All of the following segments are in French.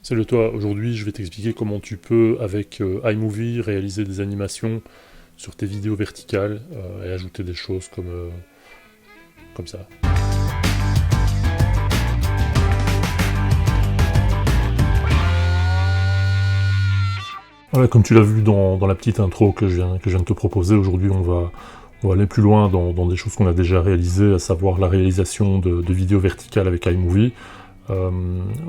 Salut à toi, aujourd'hui je vais t'expliquer comment tu peux avec iMovie réaliser des animations sur tes vidéos verticales et ajouter des choses comme ça. Voilà, comme tu l'as vu dans la petite intro que je viens de te proposer, aujourd'hui on va aller plus loin dans des choses qu'on a déjà réalisées, à savoir la réalisation de vidéos verticales avec iMovie. Euh,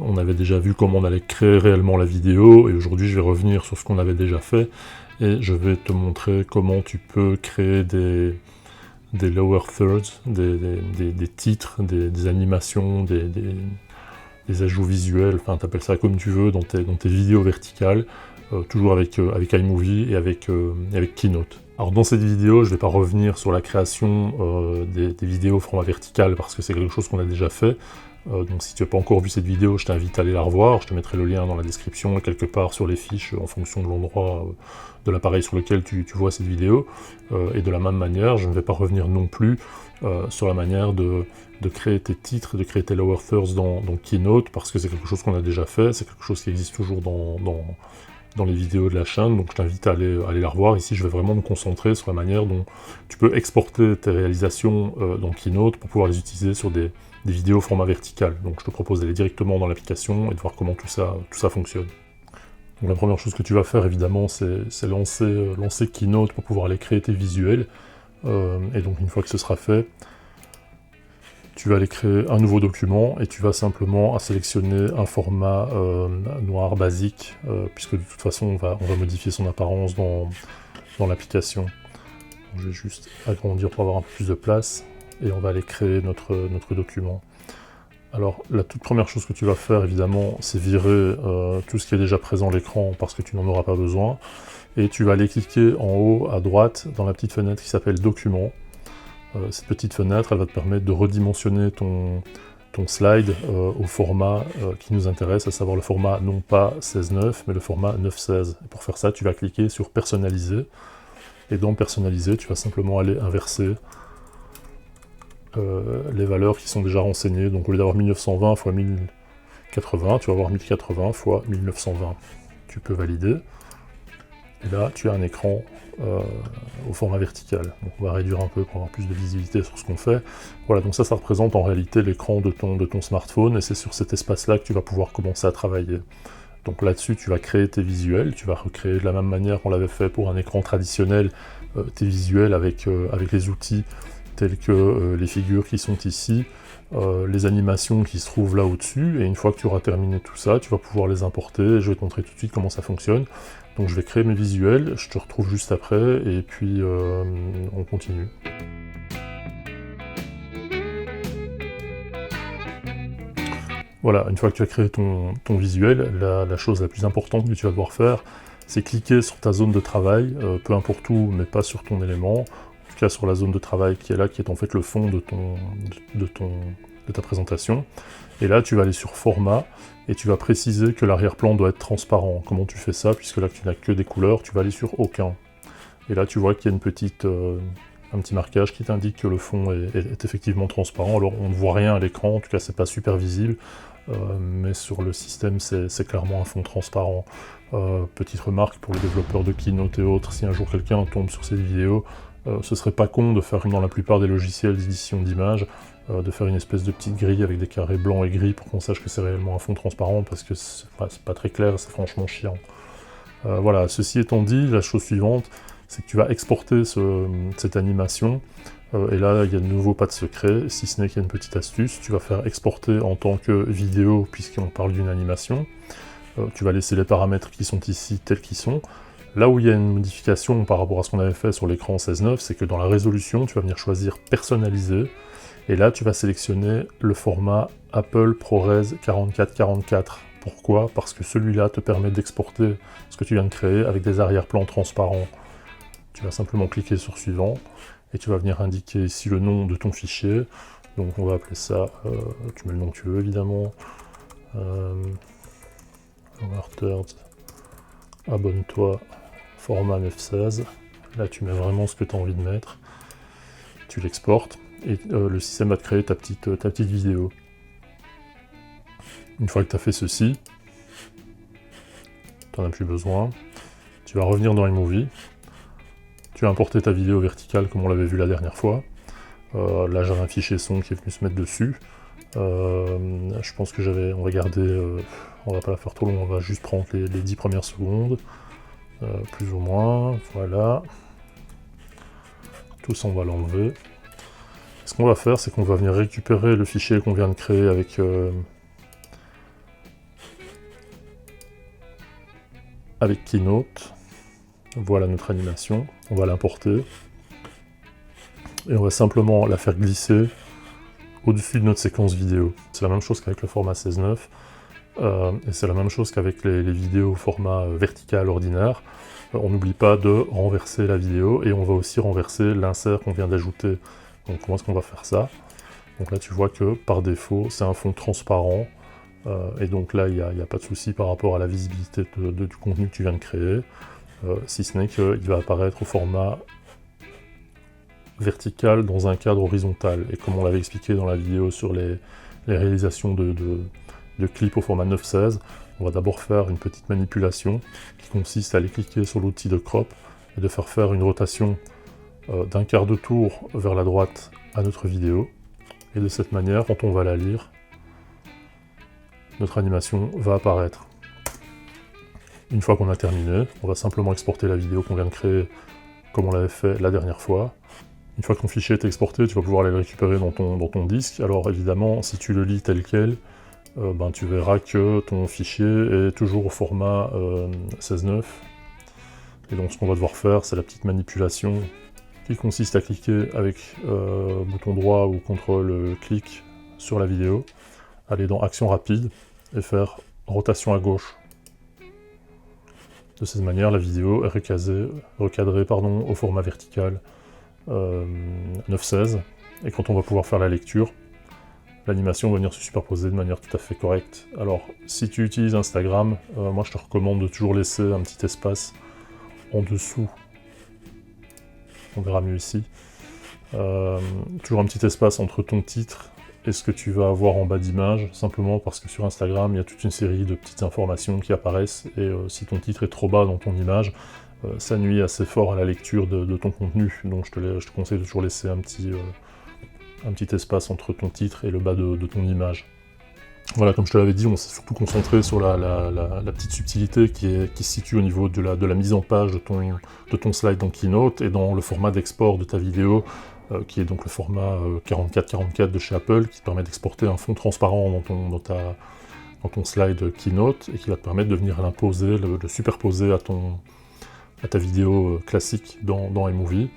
on avait déjà vu comment on allait créer réellement la vidéo, et aujourd'hui je vais revenir sur ce qu'on avait déjà fait, et je vais te montrer comment tu peux créer des lower thirds, des titres, des animations, des ajouts visuels, enfin t'appelles ça comme tu veux, dans tes vidéos verticales, toujours avec iMovie et avec Keynote. Alors dans cette vidéo, je ne vais pas revenir sur la création des vidéos format vertical parce que c'est quelque chose qu'on a déjà fait. Donc si tu n'as pas encore vu cette vidéo, je t'invite à aller la revoir. Je te mettrai le lien dans la description et quelque part sur les fiches en fonction de l'endroit de l'appareil sur lequel tu vois cette vidéo. Et de la même manière, je ne vais pas revenir non plus sur la manière de créer tes titres, de créer tes lower thirds dans Keynote, parce que c'est quelque chose qu'on a déjà fait, c'est quelque chose qui existe toujours dans les vidéos de la chaîne, donc je t'invite à aller la revoir. Ici, je vais vraiment me concentrer sur la manière dont tu peux exporter tes réalisations dans Keynote pour pouvoir les utiliser sur des vidéos format vertical. Donc je te propose d'aller directement dans l'application et de voir comment tout ça fonctionne. Donc la première chose que tu vas faire, évidemment, c'est lancer Keynote pour pouvoir aller créer tes visuels. Et donc une fois que ce sera fait, tu vas aller créer un nouveau document et tu vas simplement sélectionner un format noir basique, puisque de toute façon on va modifier son apparence dans l'application. Je vais juste agrandir pour avoir un peu plus de place et on va aller créer notre document. Alors la toute première chose que tu vas faire évidemment, c'est virer tout ce qui est déjà présent à l'écran parce que tu n'en auras pas besoin, et tu vas aller cliquer en haut à droite dans la petite fenêtre qui s'appelle Documents. Cette petite fenêtre, elle va te permettre de redimensionner ton slide au format qui nous intéresse, à savoir le format non pas 16:9, mais le format 9:16. Et pour faire ça, tu vas cliquer sur Personnaliser, et dans Personnaliser, tu vas simplement aller inverser les valeurs qui sont déjà renseignées. Donc au lieu d'avoir 1920 x 1080, tu vas avoir 1080 x 1920. Tu peux valider. Et là, tu as un écran au format vertical. Donc on va réduire un peu pour avoir plus de visibilité sur ce qu'on fait. Voilà, donc ça représente en réalité l'écran de ton smartphone, et c'est sur cet espace-là que tu vas pouvoir commencer à travailler. Donc là-dessus, tu vas créer tes visuels, tu vas recréer de la même manière qu'on l'avait fait pour un écran traditionnel, tes visuels avec les outils tels que les figures qui sont ici, les animations qui se trouvent là au-dessus, et une fois que tu auras terminé tout ça, tu vas pouvoir les importer. Je vais te montrer tout de suite comment ça fonctionne. Donc je vais créer mes visuels, je te retrouve juste après, et puis on continue. Voilà, une fois que tu as créé ton visuel, la chose la plus importante que tu vas devoir faire, c'est cliquer sur ta zone de travail, peu importe où, mais pas sur ton élément, en tout cas sur la zone de travail qui est là, qui est en fait le fond de ta présentation. Et là, tu vas aller sur Format, et tu vas préciser que l'arrière-plan doit être transparent. Comment tu fais ça? Puisque là, tu n'as que des couleurs, tu vas aller sur Aucun. Et là, tu vois qu'il y a un petit marquage qui t'indique que le fond est effectivement transparent. Alors, on ne voit rien à l'écran, en tout cas, c'est pas super visible, mais sur le système, c'est clairement un fond transparent. Petite remarque pour les développeurs de Keynote et autres, si un jour quelqu'un tombe sur cette vidéo, ce serait pas con de faire, comme dans la plupart des logiciels d'édition d'images, de faire une espèce de petite grille avec des carrés blancs et gris pour qu'on sache que c'est réellement un fond transparent, parce que c'est pas très clair, c'est franchement chiant. Voilà, ceci étant dit, la chose suivante, c'est que tu vas exporter cette animation, et là, il y a de nouveau pas de secret, si ce n'est qu'il y a une petite astuce. Tu vas faire exporter en tant que vidéo, puisqu'on parle d'une animation. Tu vas laisser les paramètres qui sont ici tels qu'ils sont. Là où il y a une modification par rapport à ce qu'on avait fait sur l'écran 16:9, c'est que dans la résolution, tu vas venir choisir Personnaliser, et là, tu vas sélectionner le format Apple ProRes 4444. Pourquoi? Parce que celui-là te permet d'exporter ce que tu viens de créer avec des arrière-plans transparents. Tu vas simplement cliquer sur Suivant, et tu vas venir indiquer ici le nom de ton fichier. Donc on va appeler ça, tu mets le nom que tu veux évidemment, Thirds, abonne-toi, format 9:16. Là tu mets vraiment ce que tu as envie de mettre, tu l'exportes, et le système va te créer ta petite vidéo. Une fois que tu as fait ceci, tu n'en as plus besoin. Tu vas revenir dans iMovie. Tu vas importer ta vidéo verticale comme on l'avait vu la dernière fois. Là j'avais un fichier son qui est venu se mettre dessus. Je pense que on va garder, on va pas la faire trop long, on va juste prendre les 10 premières secondes, plus ou moins, voilà. Tout ça on va l'enlever. Ce qu'on va faire, c'est qu'on va venir récupérer le fichier qu'on vient de créer avec Keynote. Voilà notre animation, on va l'importer. Et on va simplement la faire glisser au-dessus de notre séquence vidéo. C'est la même chose qu'avec le format 16:9, et c'est la même chose qu'avec les vidéos au format vertical ordinaire. On n'oublie pas de renverser la vidéo, et on va aussi renverser l'insert qu'on vient d'ajouter. Donc comment est-ce qu'on va faire ça? Donc là tu vois que par défaut c'est un fond transparent, et donc là il n'y a pas de souci par rapport à la visibilité du contenu que tu viens de créer, si ce n'est qu'il va apparaître au format vertical dans un cadre horizontal. Et comme on l'avait expliqué dans la vidéo sur les réalisations de clips au format 9:16, on va d'abord faire une petite manipulation qui consiste à aller cliquer sur l'outil de crop et de faire une rotation d'un quart de tour vers la droite à notre vidéo. Et de cette manière, quand on va la lire, notre animation va apparaître. Une fois qu'on a terminé, on va simplement exporter la vidéo qu'on vient de créer comme on l'avait fait la dernière fois. Une fois que ton fichier est exporté, tu vas pouvoir aller le récupérer dans ton disque. Alors évidemment, si tu le lis tel quel, tu verras que ton fichier est toujours au format 16:9. Et donc ce qu'on va devoir faire, c'est la petite manipulation qui consiste à cliquer avec bouton droit ou contrôle clic sur la vidéo, aller dans Action rapide et faire rotation à gauche. De cette manière, la vidéo est recadrée au format vertical 9:16, et quand on va pouvoir faire la lecture, l'animation va venir se superposer de manière tout à fait correcte. Alors, si tu utilises Instagram, moi je te recommande de toujours laisser un petit espace en dessous, on verra mieux ici, toujours un petit espace entre ton titre et ce que tu vas avoir en bas d'image, simplement parce que sur Instagram, il y a toute une série de petites informations qui apparaissent, et si ton titre est trop bas dans ton image, ça nuit assez fort à la lecture de ton contenu. Donc je te conseille de toujours laisser un petit espace entre ton titre et le bas de ton image. Voilà, comme je te l'avais dit, on s'est surtout concentré sur la petite subtilité qui se situe au niveau de la mise en page de ton slide dans Keynote, et dans le format d'export de ta vidéo, qui est donc le format 44-44 de chez Apple, qui te permet d'exporter un fond transparent dans ton slide Keynote, et qui va te permettre de venir l'imposer, le superposer à ta vidéo classique dans iMovie.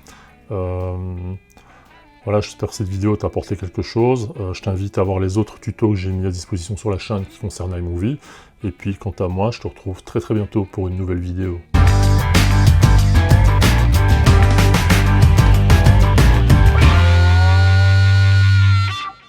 Voilà, j'espère que cette vidéo t'a apporté quelque chose. Je t'invite à voir les autres tutos que j'ai mis à disposition sur la chaîne qui concernent iMovie. Et puis quant à moi, je te retrouve très bientôt pour une nouvelle vidéo.